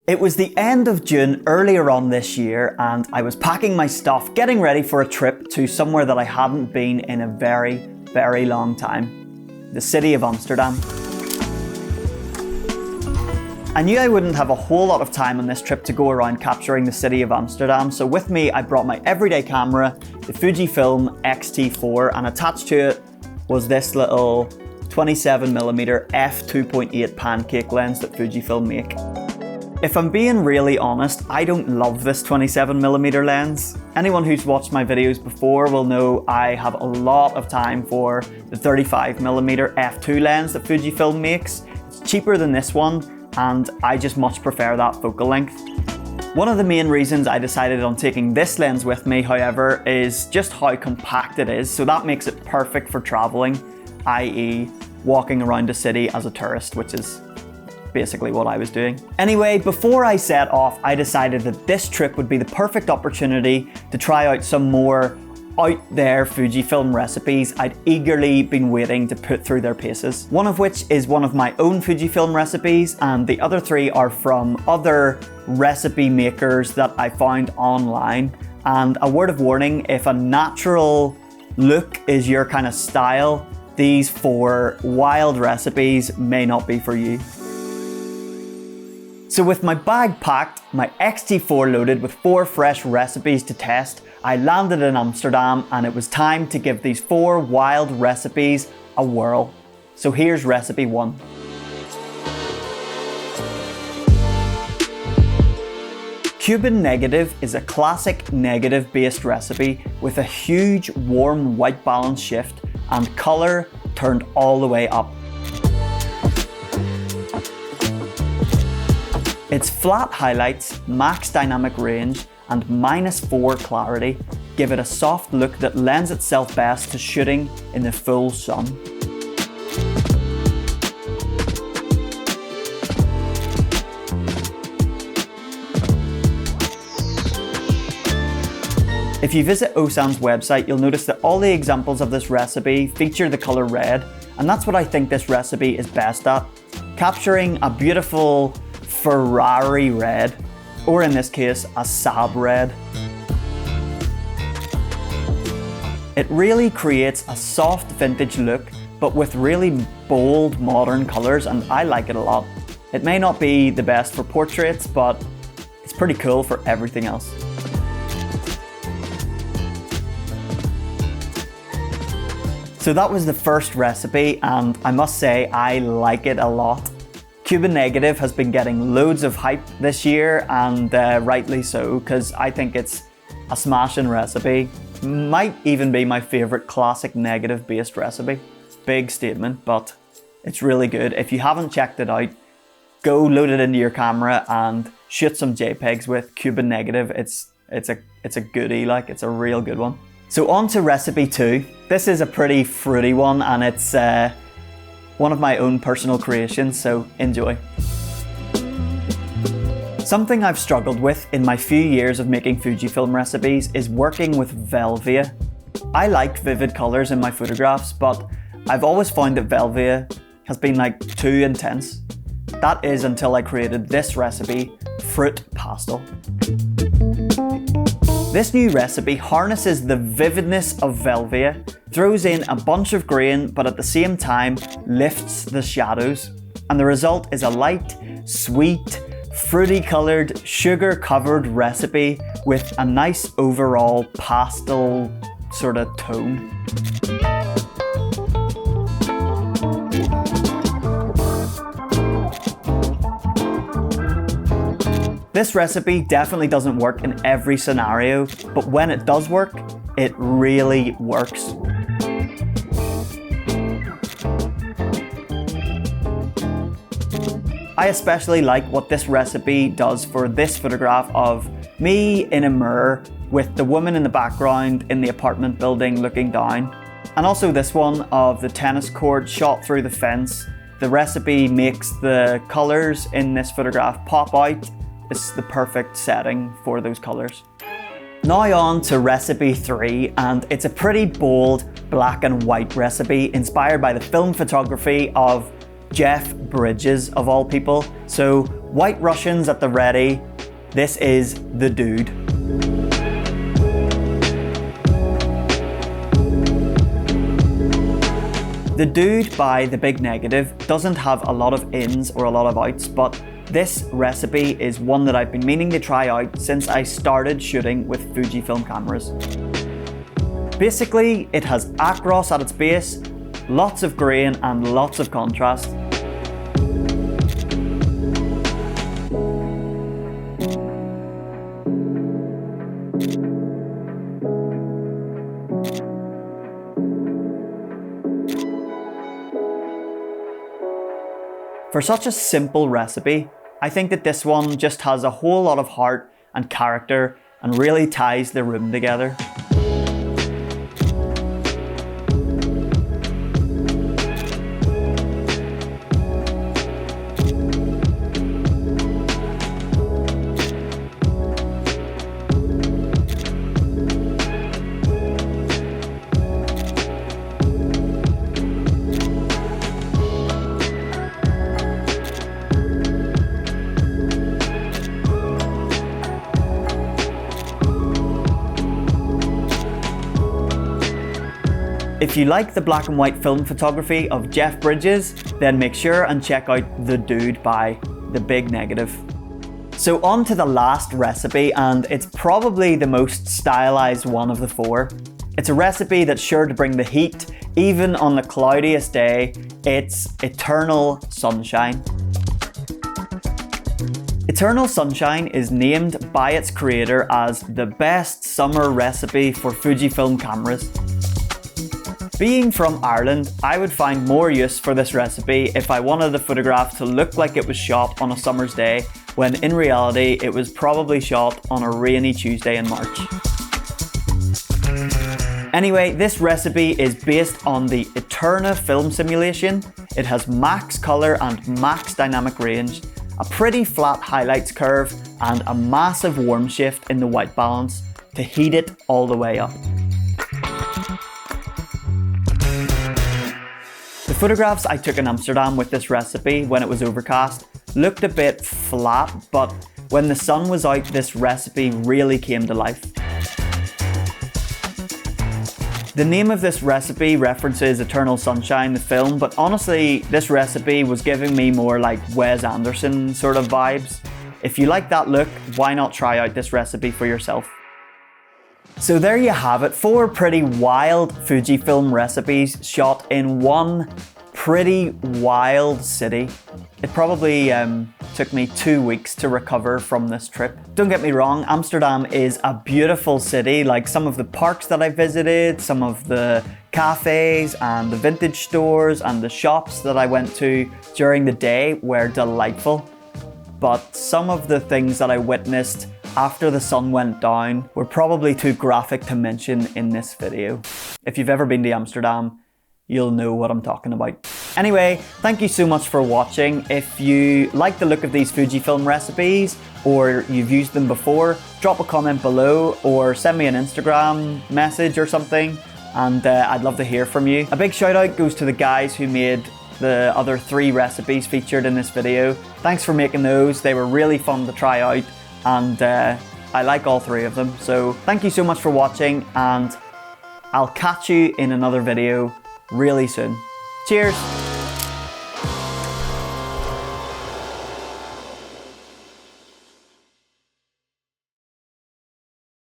It was the end of June earlier on this year, and I was packing my stuff, getting ready for a trip to somewhere that I hadn't been in a very, very long time. The city of Amsterdam. I knew I wouldn't have a whole lot of time on this trip to go around capturing the city of Amsterdam, so with me I brought my everyday camera, the Fujifilm X-T4, and attached to it was this little 27mm f2.8 pancake lens that Fujifilm make. If I'm being really honest, I don't love this 27mm lens. Anyone who's watched my videos before will know I have a lot of time for the 35mm f2 lens that Fujifilm makes. It's cheaper than this one, and I just much prefer that focal length. One of the main reasons I decided on taking this lens with me, however, is just how compact it is, so that makes it perfect for traveling, i.e. walking around a city as a tourist, which is basically what I was doing. Anyway, before I set off, I decided that this trip would be the perfect opportunity to try out some more out there Fujifilm recipes I'd eagerly been waiting to put through their paces. One of which is one of my own Fujifilm recipes, and the other three are from other recipe makers that I found online. And a word of warning, if a natural look is your kind of style, these 4 wild recipes may not be for you. So with my bag packed, my X-T4 loaded with 4 fresh recipes to test, I landed in Amsterdam and it was time to give these 4 wild recipes a whirl. So here's recipe 1. Cuban negative is a classic negative based recipe with a huge warm white balance shift and colour turned all the way up. Its flat highlights, max dynamic range, and -4 clarity give it a soft look that lends itself best to shooting in the full sun. If you visit Osan's website, you'll notice that all the examples of this recipe feature the colour red, and that's what I think this recipe is best at, capturing a beautiful Ferrari red, or in this case, a Saab red. It really creates a soft vintage look, but with really bold modern colours, and I like it a lot. It may not be the best for portraits, but it's pretty cool for everything else. So that was the first recipe, and I must say I like it a lot. Cuban negative has been getting loads of hype this year, and rightly so, because I think it's a smashing recipe. Might even be my favourite classic negative based recipe. Big statement, but it's really good. If you haven't checked it out, go load it into your camera and shoot some JPEGs with Cuban negative. It's a goodie, like it's a real good one. So on to recipe 2. This is a pretty fruity one, and it's one of my own personal creations, so enjoy. Something I've struggled with in my few years of making Fujifilm recipes is working with Velvia. I like vivid colours in my photographs, but I've always found that Velvia has been like too intense. That is until I created this recipe, Fruit Pastel. This new recipe harnesses the vividness of Velvia, throws in a bunch of grain, but at the same time lifts the shadows. And the result is a light, sweet, fruity coloured, sugar covered recipe with a nice overall pastel sort of tone. This recipe definitely doesn't work in every scenario, but when it does work, it really works. I especially like what this recipe does for this photograph of me in a mirror with the woman in the background in the apartment building looking down. And also this one of the tennis court shot through the fence. The recipe makes the colours in this photograph pop out. It's the perfect setting for those colours. Now on to recipe 3, and it's a pretty bold black and white recipe inspired by the film photography of Jeff Bridges of all people. So White Russians at the ready. This is the dude. The Dude by The Big Negative doesn't have a lot of ins or a lot of outs, but this recipe is one that I've been meaning to try out since I started shooting with Fujifilm cameras. Basically, it has Acros at its base, lots of grain and lots of contrast. For such a simple recipe, I think that this one just has a whole lot of heart and character and really ties the room together. If you like the black and white film photography of Jeff Bridges, then make sure and check out The Dude by The Big Negative. So on to the last recipe, and it's probably the most stylized one of the four. It's a recipe that's sure to bring the heat, even on the cloudiest day. It's Eternal Sunshine. Eternal Sunshine is named by its creator as the best summer recipe for Fujifilm cameras. Being from Ireland, I would find more use for this recipe if I wanted the photograph to look like it was shot on a summer's day, when in reality it was probably shot on a rainy Tuesday in March. Anyway, this recipe is based on the Eterna film simulation. It has max color and max dynamic range, a pretty flat highlights curve, and a massive warm shift in the white balance to heat it all the way up. The photographs I took in Amsterdam with this recipe when it was overcast looked a bit flat, but when the sun was out, this recipe really came to life. The name of this recipe references Eternal Sunshine, the film, but honestly, this recipe was giving me more like Wes Anderson sort of vibes. If you like that look, why not try out this recipe for yourself? So there you have it, 4 pretty wild Fujifilm recipes shot in one pretty wild city. It probably took me 2 weeks to recover from this trip. Don't get me wrong, Amsterdam is a beautiful city. Like, some of the parks that I visited, some of the cafes and the vintage stores and the shops that I went to during the day were delightful. But some of the things that I witnessed after the sun went down were probably too graphic to mention in this video. If you've ever been to Amsterdam, you'll know what I'm talking about. Anyway, thank you so much for watching. If you like the look of these Fujifilm recipes, or you've used them before, drop a comment below or send me an Instagram message or something, and I'd love to hear from you. A big shout out goes to the guys who made the other 3 recipes featured in this video. Thanks for making those. They were really fun to try out, and I like all 3 of them. So thank you so much for watching, and I'll catch you in another video really soon. Cheers!